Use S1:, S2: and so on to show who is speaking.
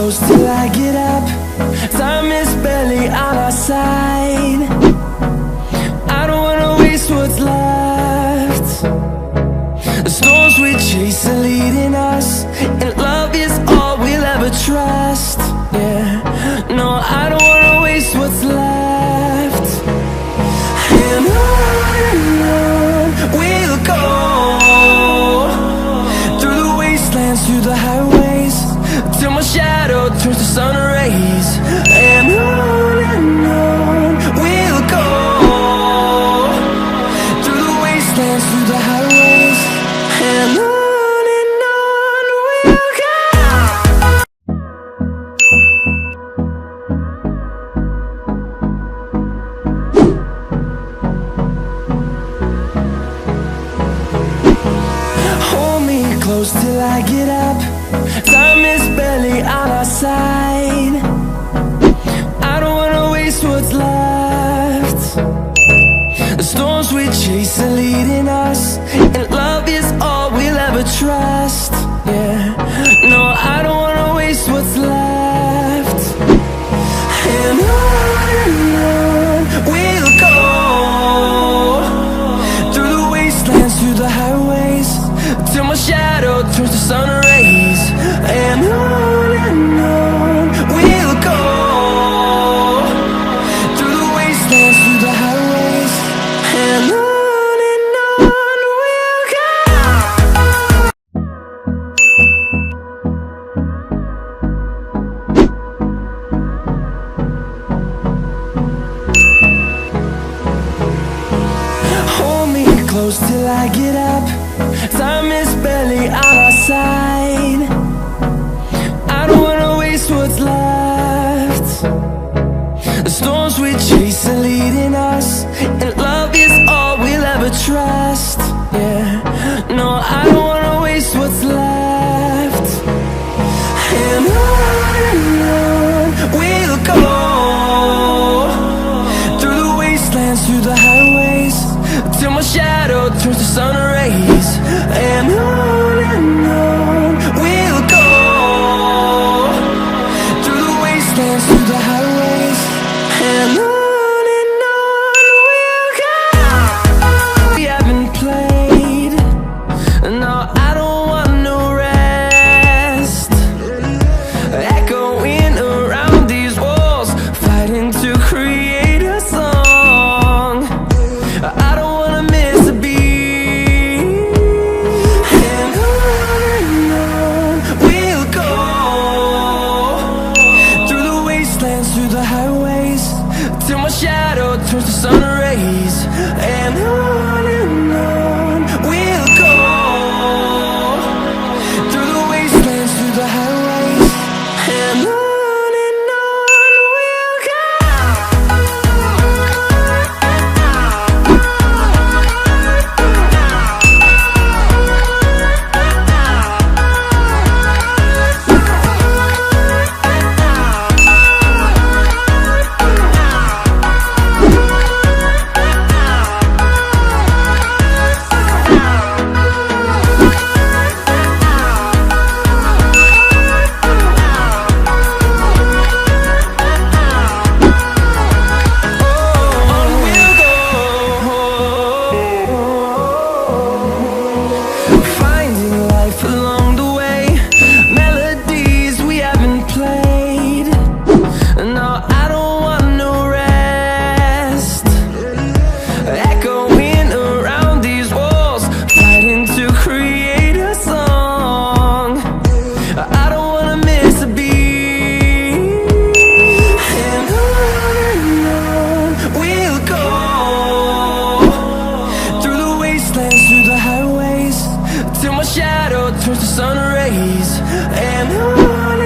S1: close till I get up. Time is barely on our side. I don't wanna waste what's left. The storms we chase are leading us, and love is all we'll ever trust. Yeah, no, I don't wanna waste what's left. And on we'll go, through the wastelands, through the highways, till my shadow turns to sun rays. And on we'll go, through the wastelands, through the highways, and on we'll go. Hold me close till I get up. Time is barely on our side. I don't wanna waste what's left. The storms we chase are leading us, and love is all we'll ever trust. Yeah, no, I don't wanna waste what's left. And on we'll go, through the wastelands, through the highways, till my shadow turns to sun rays. And on we'll go, through the wastelands, through the highways, and on we'll go. Hold me close till I get up. Time is barely on our side. I don't wanna waste what's left. The storms we chase are leading us, and love is all we'll ever trust. Yeah, no, I don't wanna waste what's left. And on we'll go, through the wastelands, through the highways, till my shadow turns to sun rays. And on we'll go, through the wastelands, through the highways, and on we'll go. We haven't played, no, I don't want no rest. Echoing around these walls, fighting to create a song. I don't wanna miss a beat. And on we'll go, through the wastelands, through the highways, till my shadow turns to sun rays. And on we'll go, through the wastelands, through the highways, and on we'll go. Finding life along the way, melodies we haven't played. No, I don't want no rest. Echoing around these walls, fighting to create a song. I don't wanna miss a beat. And on we'll go, through the wastelands, through the highways, till my shadow turns to sun rays. And on